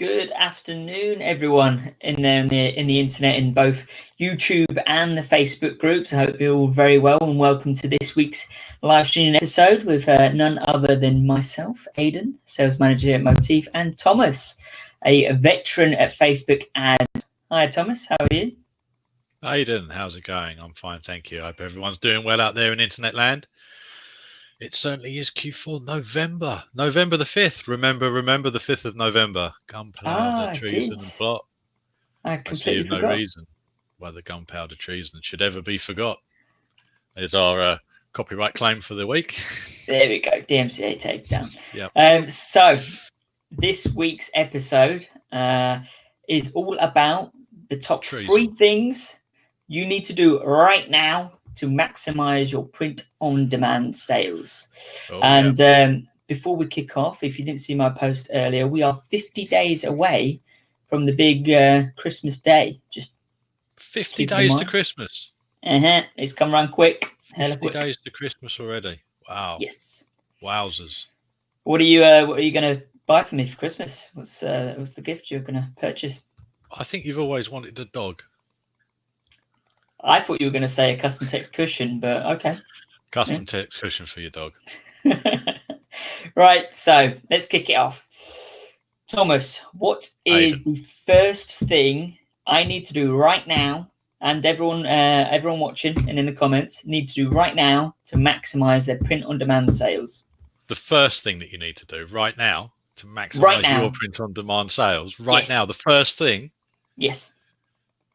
Good afternoon, everyone in the internet, in both YouTube and the Facebook groups. I hope you're all very well, and welcome to this week's live streaming episode with none other than myself, Aidan, sales manager at Moteefe, and Thomas, a veteran at Facebook ads. Hi, Thomas. How are you? Aidan, how's it going? I'm fine, thank you. I hope everyone's doing well out there in internet land. It certainly is Q4 November the 5th. Remember the 5th of November. Gunpowder, treason and plot. I completely see of no reason why the gunpowder treason should ever be forgot. Is our copyright claim for the week. There we go. DMCA takedown. Yep. So this week's episode is all about the top treason. 3 things you need to do right now to maximize your print-on-demand sales. Before we kick off, if you didn't see my post earlier, we are 50 days away from the big Christmas day. Just 50 days to Christmas. It's come around quick. 50 days to Christmas already. Wow. Yes. Wowzers. What are you going to buy for me for Christmas? What's the gift you're going to purchase? I think you've always wanted a dog. I thought you were going to say a custom text cushion, but okay. Custom text cushion for your dog. Right, so let's kick it off. Thomas, what is the first thing I need to do right now, and everyone watching and in the comments need to do right now to maximize their print-on-demand sales? The first thing that you need to do right now to maximize your print-on-demand sales, now, the first thing? Yes.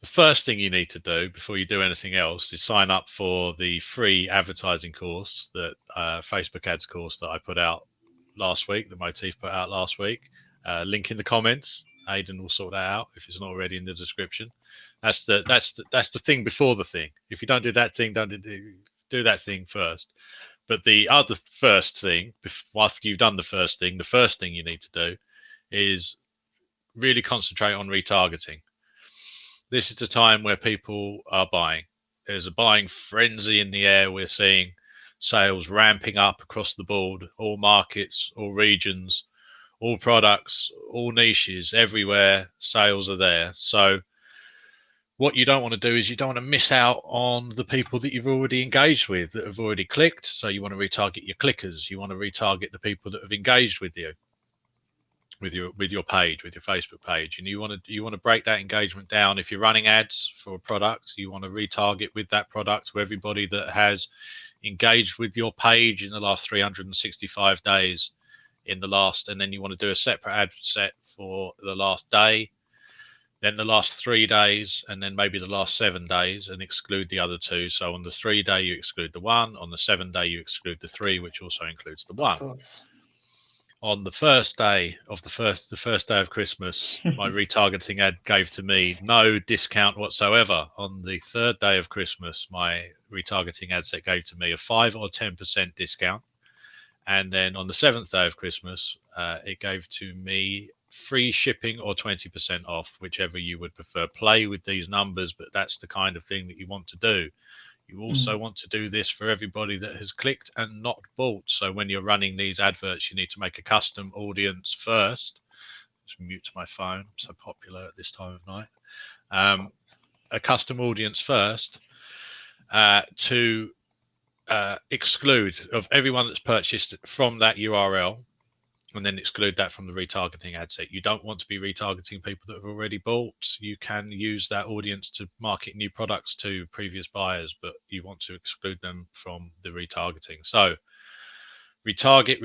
The first thing you need to do before you do anything else is sign up for the free advertising course, that Facebook ads course that I put out last week, that Moteefe put out last week. Link in the comments. Aidan will sort that out if it's not already in the description. That's the thing before the thing. If you don't do that thing, do that thing first. But the other first thing, after you've done the first thing you need to do is really concentrate on retargeting. This is the time where people are buying. There's a buying frenzy in the air. We're seeing sales ramping up across the board, all markets, all regions, all products, all niches, everywhere. Sales are there. So what you don't want to do is you don't want to miss out on the people that you've already engaged with, that have already clicked. So you want to retarget your clickers. You want to retarget the people that have engaged with you, with your page, with your Facebook page, and you want to break that engagement down. If you're running ads for a product, you want to retarget with that product to everybody that has engaged with your page in the last 365 days and then you want to do a separate ad set for the last day, then the last 3 days, and then maybe the last 7 days, and exclude the other 2. So on the 3 day you exclude the 1, on the 7 day you exclude the 3, which also includes the 1. Of course. On the first day of the first day of Christmas, my retargeting ad gave to me no discount whatsoever. On the third day of Christmas, my retargeting ad set gave to me a 5 or 10% discount. And then on the 7th day of Christmas, it gave to me free shipping or 20% off, whichever you would prefer. Play with these numbers, but that's the kind of thing that you want to do. You also want to do this for everybody that has clicked and not bought. So when you're running these adverts, you need to make a custom audience first. Just mute my phone. I'm so popular at this time of night. A custom audience first to exclude of everyone that's purchased from that URL, and then exclude that from the retargeting ad set. You don't want to be retargeting people that have already bought. You can use that audience to market new products to previous buyers, but you want to exclude them from the retargeting. So retarget.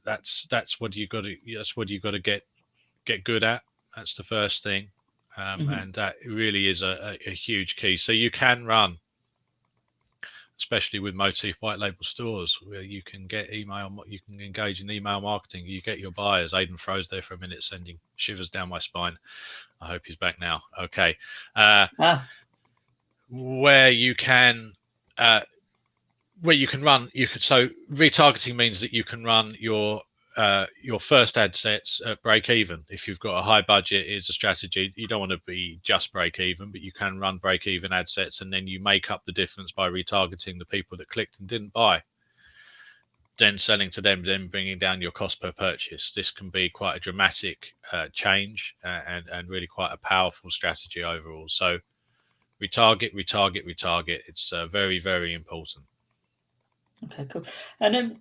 That's what you got to get good at. That's the first thing. And that really is a huge key. So you can run, especially with Moteefe white label stores, where you can get you can engage in email marketing. You get your buyers. Aidan froze there for a minute, sending shivers down my spine. I hope he's back now. Okay. Where you can run, so retargeting means that you can run your first ad sets at break even. If you've got a high budget, is a strategy. You don't want to be just break even, but you can run break even ad sets, and then you make up the difference by retargeting the people that clicked and didn't buy. then selling to them, then bringing down your cost per purchase. This can be quite a dramatic change and really quite a powerful strategy overall. So retarget. It's very, very important. Okay, cool. And then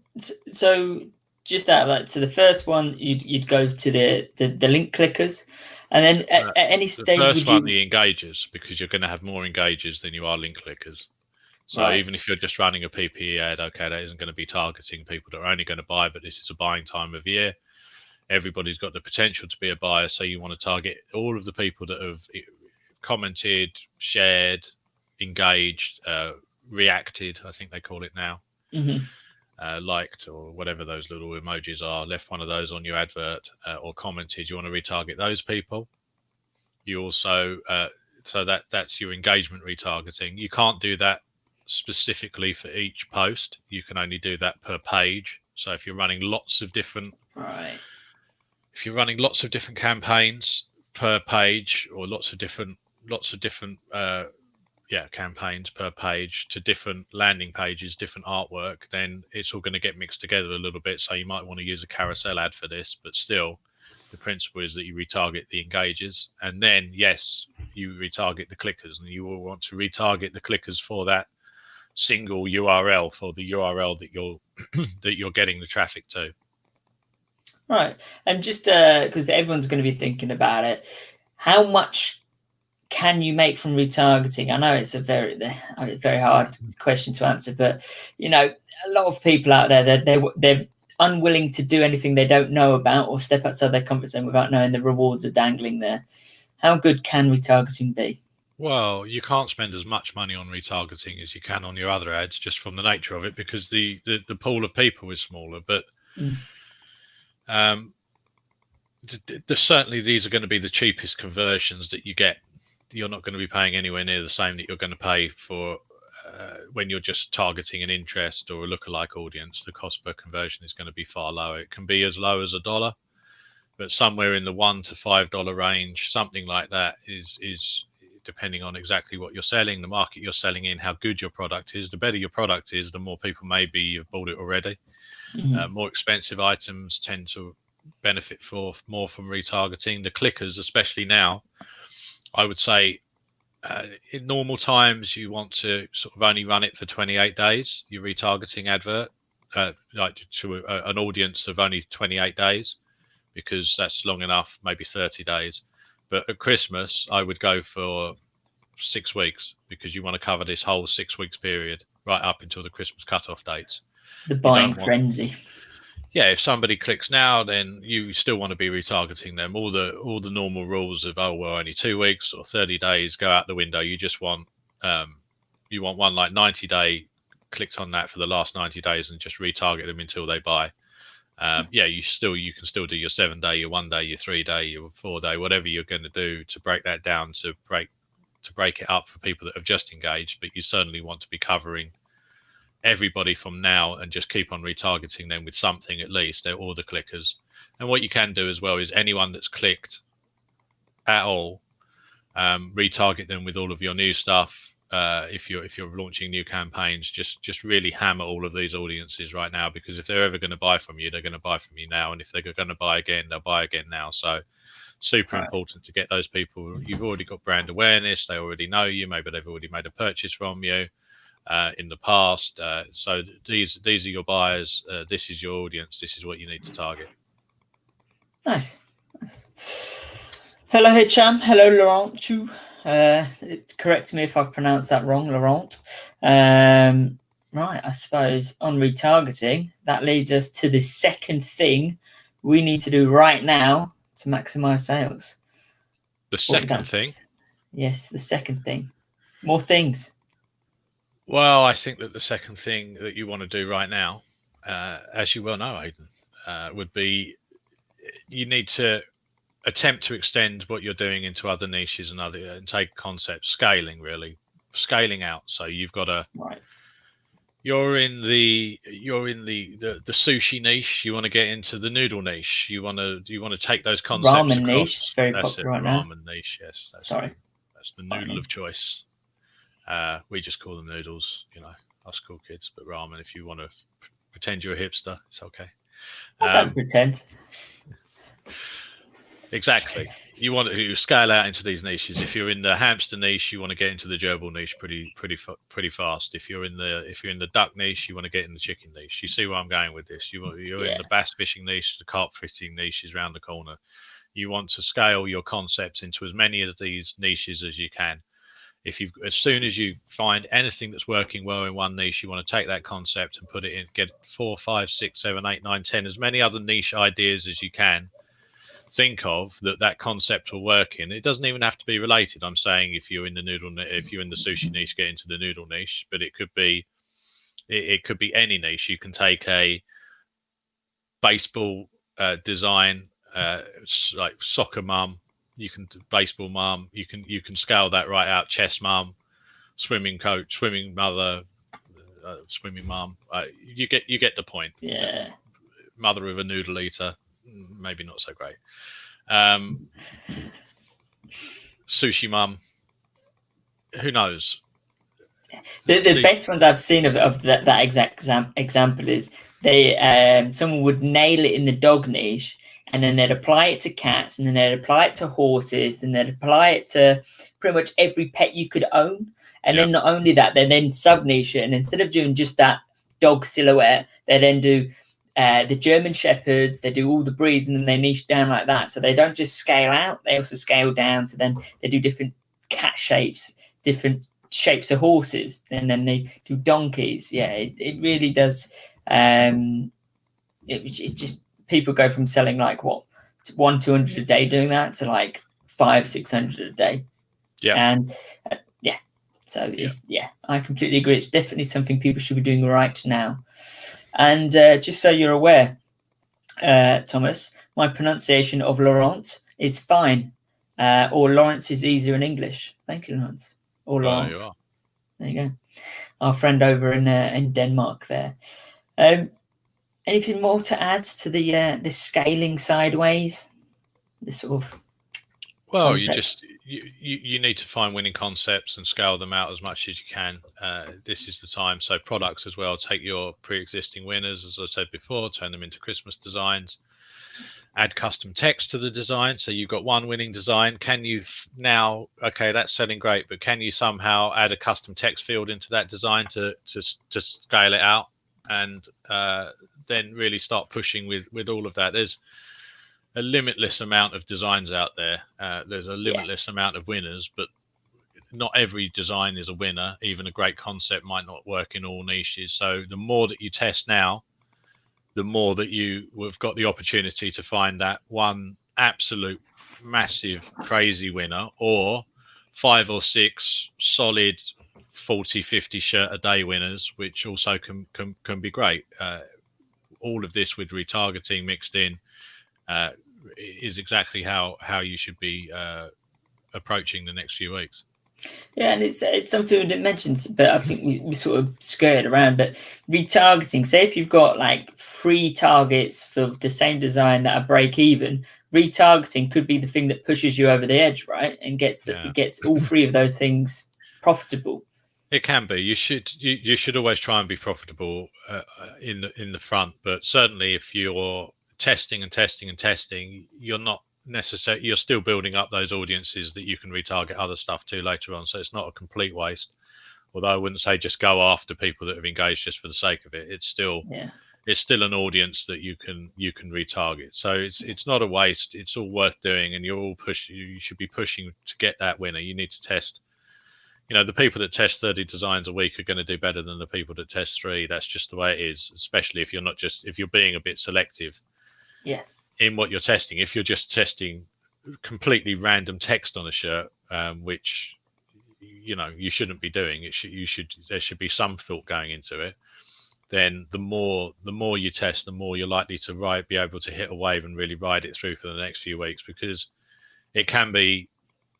so just out of that, so the first one you'd go to the link clickers, and then at any The stage first would one, you? the engagers, because you're going to have more engagers than you are link clickers. So Right. even if you're just running a PPE ad, okay, that isn't going to be targeting people that are only going to buy, but this is a buying time of year. Everybody's got the potential to be a buyer, so you want to target all of the people that have commented, shared, engaged, reacted, I think they call it now, liked, or whatever those little emojis are, left one of those on your advert, or commented. You want to retarget those people. You also so that's your engagement retargeting. You can't do that specifically for each post. You can only do that per page. So if you're running lots of different campaigns per page, or lots of different campaigns per page to different landing pages, different artwork, then it's all going to get mixed together a little bit. So you might want to use a carousel ad for this, but still the principle is that you retarget the engagers, and then yes, you retarget the clickers, and you will want to retarget the clickers for that single URL, for the URL that you're getting the traffic to. Right. And just because everyone's going to be thinking about it, how much can you make from retargeting? I know it's a very hard question to answer, but you know, a lot of people out there, they're unwilling to do anything they don't know about or step outside their comfort zone without knowing the rewards are dangling there. How good can retargeting be? Well, you can't spend as much money on retargeting as you can on your other ads, just from the nature of it, because the pool of people is smaller. But certainly these are going to be the cheapest conversions that you get. You're not going to be paying anywhere near the same that you're going to pay for when you're just targeting an interest or a lookalike audience. The cost per conversion is going to be far lower. It can be as low as $1, but somewhere in the $1 to $5 range, something like that, is depending on exactly what you're selling, the market you're selling in, how good your product is. The better your product is, the more people maybe you've bought it already. More expensive items tend to benefit more from retargeting. The clickers, especially now, I would say in normal times you want to sort of only run it for 28 days, your retargeting advert, like to an audience of only 28 days, because that's long enough, maybe 30 days. But at Christmas, I would go for 6 weeks, because you want to cover this whole 6 weeks period right up until the Christmas cutoff dates. The buying frenzy. Yeah, if somebody clicks now, then you still want to be retargeting them. All the normal rules of only 2 weeks or 30 days go out the window. You just want one like 90-day, clicked on that for the last 90 days and just retarget them until they buy. You can still do your 7-day, your 1-day, your 3-day, your 4-day, whatever you're going to do to break that down, to break it up for people that have just engaged. But you certainly want to be covering everybody from now and just keep on retargeting them with something, at least. They're all the clickers. And what you can do as well is anyone that's clicked at all, retarget them with all of your new stuff. If you're launching new campaigns, just really hammer all of these audiences right now, because if they're ever going to buy from you, they're going to buy from you now, and if they're going to buy again, they'll buy again now. So super important to get those people. You've already got brand awareness, they already know you, maybe they've already made a purchase from you in the past. So these are your buyers. This is your audience. This is what you need to target. Nice. Hello, Hicham. Hello, Laurent. Correct me if I've pronounced that wrong, Laurent. Right, I suppose on retargeting, that leads us to the second thing we need to do right now to maximize sales. The second thing? Yes, the second thing. More things. Well, I think that the second thing that you want to do right now, as you well know, Aidan, would be you need to attempt to extend what you're doing into other niches and take concepts, scaling out. So you've got a you're in the sushi niche. You want to get into the noodle niche. You want to take those concepts ramen across. Niche, very popular right now. Ramen niche, yes. That's the noodle of choice. We just call them noodles, us cool kids. But ramen, if you want to pretend you're a hipster. It's okay. I don't pretend. Exactly. You want to scale out into these niches. If you're in the hamster niche, you want to get into the gerbil niche pretty fast. If you're in the duck niche, you want to get in the chicken niche. You see where I'm going with this. You're in the bass fishing niche. The carp fishing niche is around the corner. You want to scale your concepts into as many of these niches as you can. As soon as you find anything that's working well in one niche, you want to take that concept and put it in, get 4, 5, 6, 7, 8, 9, 10, as many other niche ideas as you can think of that concept will work in. It doesn't even have to be related. I'm saying if you're in the sushi niche, get into the noodle niche, but it could be any niche. You can take a baseball design, like soccer mum. You can baseball mum. You can scale that right out. Chess mum, swimming coach, swimming mother, swimming mum. You get the point. Yeah. Mother of a noodle eater, maybe not so great. Sushi mum. Who knows? The best ones I've seen of that exact example is someone would nail it in the dog niche, and then they'd apply it to cats, and then they'd apply it to horses, and they'd apply it to pretty much every pet you could own. And then not only that, they then sub niche it, and instead of doing just that dog silhouette, they then do the German Shepherds, they do all the breeds, and then they niche down like that. So they don't just scale out, they also scale down. So then they do different cat shapes, different shapes of horses, and then they do donkeys. Yeah, it really does. It just, people go from selling like what, 100-200 a day doing that to like 500-600 a day. Yeah. And so it's I completely agree. It's definitely something people should be doing right now. And just so you're aware, Thomas, my pronunciation of Laurent is fine, or Lawrence is easier in English. Thank you, Lawrence. Or Laurent. There you are. There you go. Our friend over in Denmark there. Anything more to add to the scaling sideways? This sort of concept? you need to find winning concepts and scale them out as much as you can. This is the time. So products as well. Take your pre-existing winners, as I said before, turn them into Christmas designs. Add custom text to the design. So you've got one winning design. Can you now? Okay, that's selling great, but can you somehow add a custom text field into that design to scale it out, and then really start pushing with all of that? There's a limitless amount of designs out there. There's a limitless amount of winners, but not every design is a winner. Even a great concept might not work in all niches. So the more that you test now, the more that you have got the opportunity to find that one absolute massive crazy winner, or 5 or 6 solid 40-50 shirt a day winners, which also can be great. All of this with retargeting mixed in is exactly how you should be approaching the next few weeks. Yeah, and it's something we didn't mention, but I think we sort of skirted around. But retargeting, say if you've got like 3 targets for the same design that are break even, retargeting could be the thing that pushes you over the edge, right? And gets all 3 of those things profitable. It can be. You should always try and be profitable in the front, but certainly if you're testing, you're not necessarily, you're still building up those audiences that you can retarget other stuff to later on. So it's not a complete waste. Although I wouldn't say just go after people that have engaged just for the sake of it. It's still an audience that you can retarget. So it's not a waste. It's all worth doing, and you should be pushing to get that winner. You need to test. The people that test 30 designs a week are going to do better than the people that test 3. That's just the way it is, especially if you're being a bit selective in what you're testing. If you're just testing completely random text on a shirt, which you shouldn't be doing, there should be some thought going into it. Then the more you test, the more you're likely to be able to hit a wave and really ride it through for the next few weeks, because it can be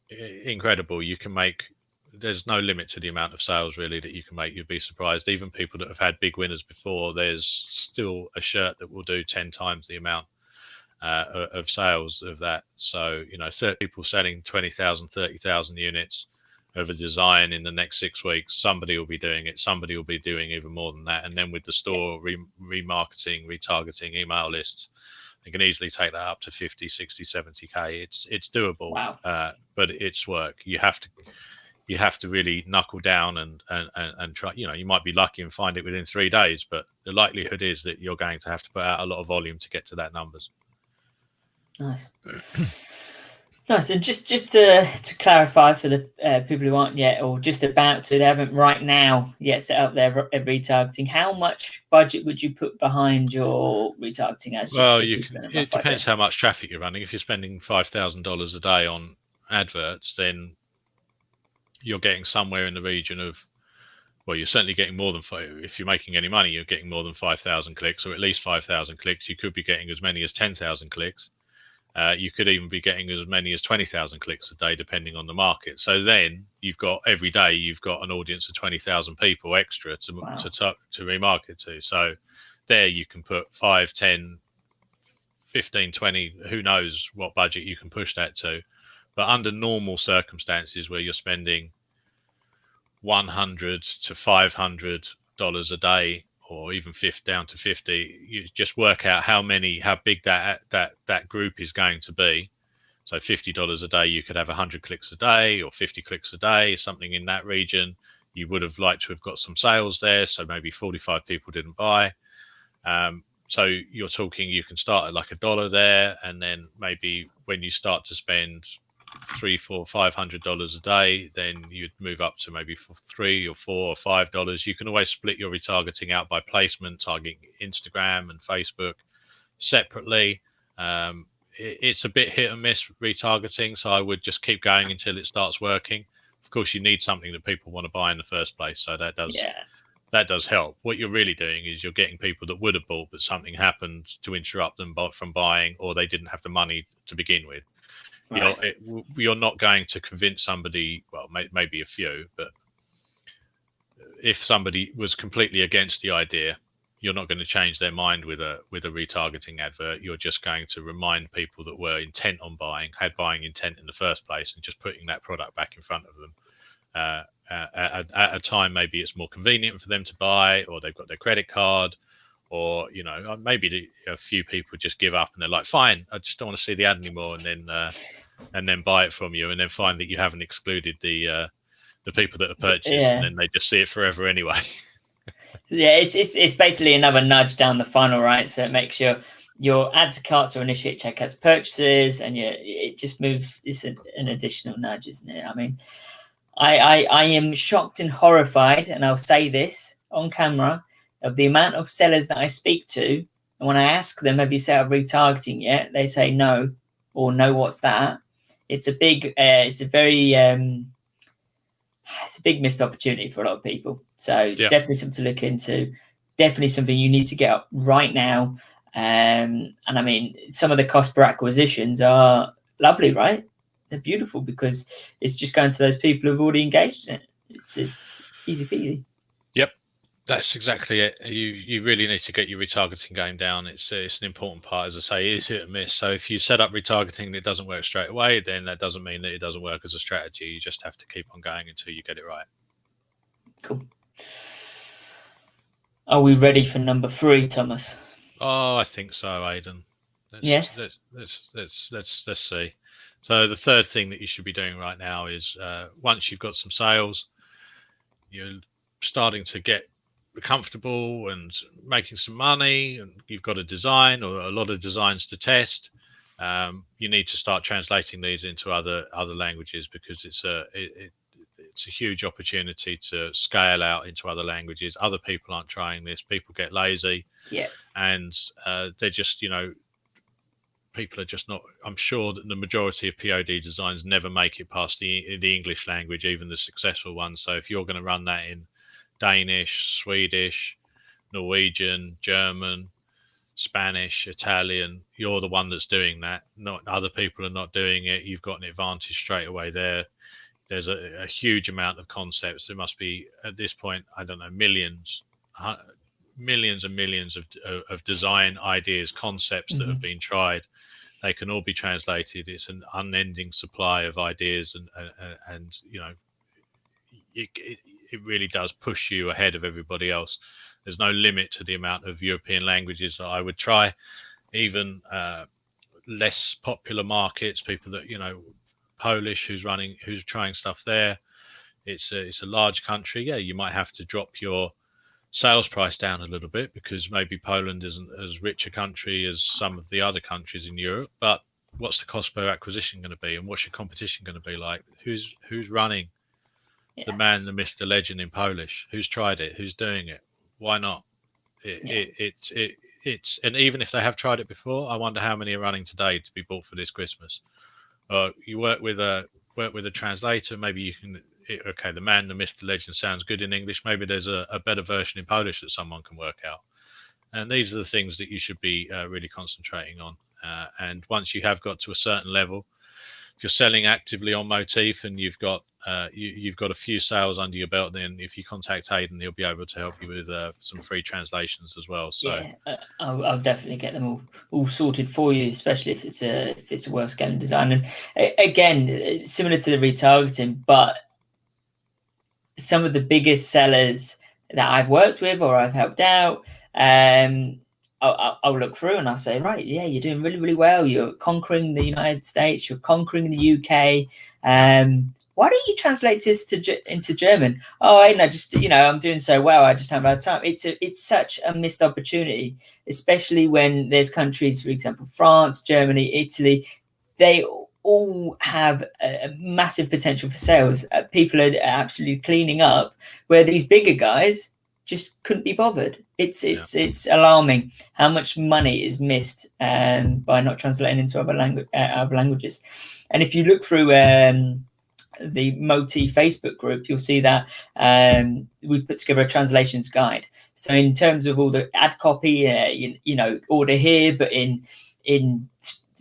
incredible. There's no limit to the amount of sales really that you can make. You'd be surprised. Even people that have had big winners before, there's still a shirt that will do 10 times the amount of sales of that. So 30 people selling 20,000, 30,000 units of a design in the next 6 weeks, somebody will be doing it. Somebody will be doing even more than that. And then with the store remarketing, retargeting, email lists, you can easily take that up to 50, 60, 70K. It's doable. Wow. But it's work. You have to really knuckle down and try. You might be lucky and find it within 3 days, but the likelihood is that you're going to have to put out a lot of volume to get to that numbers. Nice. Nice. And just to clarify for the people who aren't yet, or just about to, they haven't right now yet set up their retargeting, how much budget would you put behind your retargeting ads? Well, it depends how much traffic you're running. If you're spending $5,000 a day on adverts, then you're getting somewhere in the region of, well, you're certainly getting more than if you're making any money, you're getting more than 5,000 clicks, or at least 5,000 clicks. You could be getting as many as 10,000 clicks. You could even be getting as many as 20,000 clicks a day, depending on the market. So then you've got every day you've got an audience of 20,000 people extra to remarket to. So there you can put 5, 10, 15, 20, who knows what budget you can push that to. But under normal circumstances where you're spending $100 to $500 a day, or even down to 50, you just work out how big that group is going to be. So $50 a day, you could have 100 clicks a day or 50 clicks a day, something in that region. You would have liked to have got some sales there, so maybe 45 people didn't buy. So you're talking, you can start at like $1 there, and then maybe when you start to spend $300, $400, $500 a day, then you'd move up to maybe $3 or $4 or $5. You can always split your retargeting out by placement, targeting Instagram and Facebook separately. It's a bit hit and miss retargeting, so I would just keep going until it starts working. Of course, you need something that people want to buy in the first place, so that does help. What you're really doing is you're getting people that would have bought, but something happened to interrupt them from buying, or they didn't have the money to begin with. Right. You're not going to convince somebody, well, maybe a few, but if somebody was completely against the idea, you're not going to change their mind with a retargeting advert. You're just going to remind people that were intent on buying, had buying intent in the first place, and just putting that product back in front of them. At a time, maybe it's more convenient for them to buy, or they've got their credit card, or maybe a few people just give up and they're like, fine, I just don't want to see the ad anymore, and then buy it from you, and then find that you haven't excluded the people that have purchased, and then they just see it forever anyway. Yeah, it's basically another nudge down the funnel, right? So it makes your add to carts or initiate checkouts purchases, and it just moves. It's an additional nudge, isn't it? I mean, I am shocked and horrified, and I'll say this on camera, of the amount of sellers that I speak to, and when I ask them, have you set up retargeting yet? They say no, or no, what's that? It's a big, it's a big missed opportunity for a lot of people. So it's definitely something to look into. Definitely something you need to get up right now. And I mean, some of the cost per acquisitions are lovely, right? They're beautiful because it's just going to those people who've already engaged in it. It's easy peasy. Yep. That's exactly it. You really need to get your retargeting game down. It's an important part, as I say, it is hit and miss. So if you set up retargeting and it doesn't work straight away, then that doesn't mean that it doesn't work as a strategy. You just have to keep on going until you get it right. Cool. Are we ready for number 3, Thomas? Oh, I think so, Aidan. Yes. Let's see. So the third thing that you should be doing right now is once you've got some sales, you're starting to get comfortable and making some money, and you've got a design or a lot of designs to test, you need to start translating these into other languages, because it's a huge opportunity to scale out into other languages. Other people aren't trying this. People get lazy, and they're just people are just not. I'm sure that the majority of POD designs never make it past the English language, even the successful ones. So if you're going to run that in Danish, Swedish, Norwegian, German, Spanish, Italian, you're the one that's doing that. Not other people are not doing it. You've got an advantage straight away there. There's a huge amount of concepts. There must be, at this point, I don't know, millions and millions of design ideas, concepts that have been tried. They can all be translated. It's an unending supply of ideas, and it really does push you ahead of everybody else. There's no limit to the amount of European languages that I would try, even less popular markets, people that, Polish, who's trying stuff there. It's a large country. Yeah, you might have to drop your sales price down a little bit because maybe Poland isn't as rich a country as some of the other countries in Europe. But what's the cost per acquisition going to be, and what's your competition going to be like? Who's running the man, the myth, the legend in Polish? Who's tried it? Who's doing it? Why not? It's and even if they have tried it before, I wonder how many are running today to be bought for this Christmas. You work with a translator. Maybe you can. Okay, the man, the myth, the legend sounds good in English. Maybe there's a better version in Polish that someone can work out. And these are the things that you should be really concentrating on. And once you have got to a certain level, if you're selling actively on Moteefe and you've got a few sales under your belt, then if you contact Aidan, he'll be able to help you with some free translations as well. So yeah, I'll definitely get them all sorted for you, especially if it's a worth scaling design. And again, similar to the retargeting, but some of the biggest sellers that I've worked with or I've helped out, I'll look through and I'll say, right, yeah, you're doing really, really well. You're conquering the United States. You're conquering the UK. Why don't you translate this into German? Oh, Aidan, I'm doing so well. I just haven't had time. It's such a missed opportunity, especially when there's countries, for example, France, Germany, Italy. They all have a massive potential for sales. People are absolutely cleaning up where these bigger guys just couldn't be bothered. It's alarming how much money is missed by not translating into other languages. And if you look through the Moteefe Facebook group, you'll see that we've put together a translations guide. So in terms of all the ad copy, order here, but in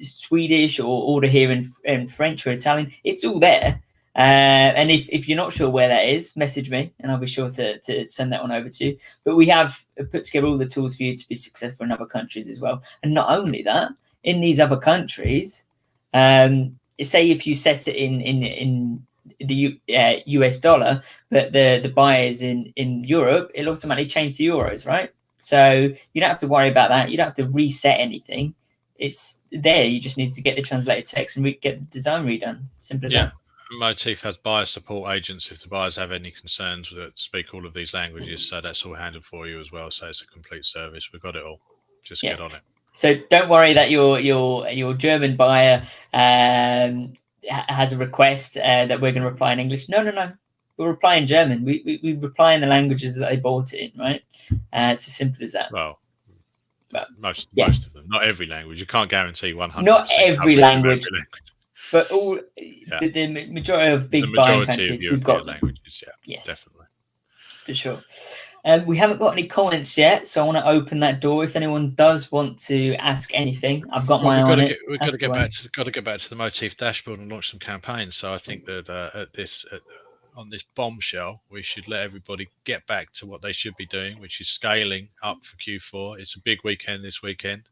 Swedish, or order here in French or Italian, it's all there. And if you're not sure where that is, message me and I'll be sure to send that one over to you. But we have put together all the tools for you to be successful in other countries as well. And not only that, in these other countries, say if you set it in the US dollar, but the buyers in Europe, it'll automatically change to euros, right? So you don't have to worry about that. You don't have to reset anything. It's there. You just need to get the translated text and get the design redone. Simple as that. Moteefe has buyer support agents if the buyers have any concerns that speak all of these languages. So that's all handled for you as well. So it's a complete service. We've got it all. Just get on it. So don't worry that your German buyer has a request that we're going to reply in English. No. We'll reply in German. We reply in the languages that they bought it in, right? It's as simple as that. Well, most of them. Not every language. You can't guarantee 100%. Not every language. But all the majority of big buying countries, we've got languages. Yes, definitely, for sure. We haven't got any comments yet, so I want to open that door. If anyone does want to ask anything, I've got my eye on it. We've got to get back to the Moteefe dashboard and launch some campaigns. So I think that on this bombshell, we should let everybody get back to what they should be doing, which is scaling up for Q4. It's a big weekend this weekend.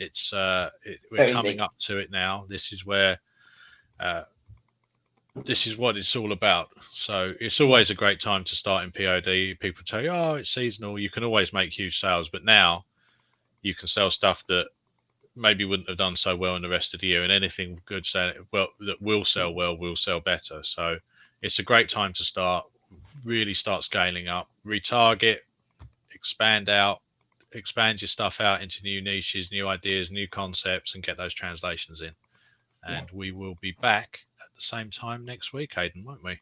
We're coming up to it now. This is where. This is what it's all about. So it's always a great time to start in POD. People tell you, oh, it's seasonal. You can always make huge sales, but now you can sell stuff that maybe wouldn't have done so well in the rest of the year, and anything good that will sell well will sell better. So it's a great time to really start scaling up, retarget, expand your stuff out into new niches, new ideas, new concepts, and get those translations in. And we will be back at the same time next week, Aidan, won't we?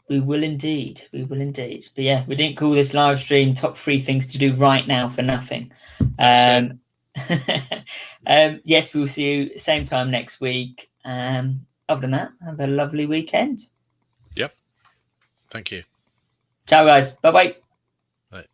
We will indeed. But yeah, we didn't call this live stream top 3 things to do right now for nothing. Yes, we'll see you same time next week. Other than that, have a lovely weekend. Yep. Thank you. Ciao, guys. Bye-bye. Bye.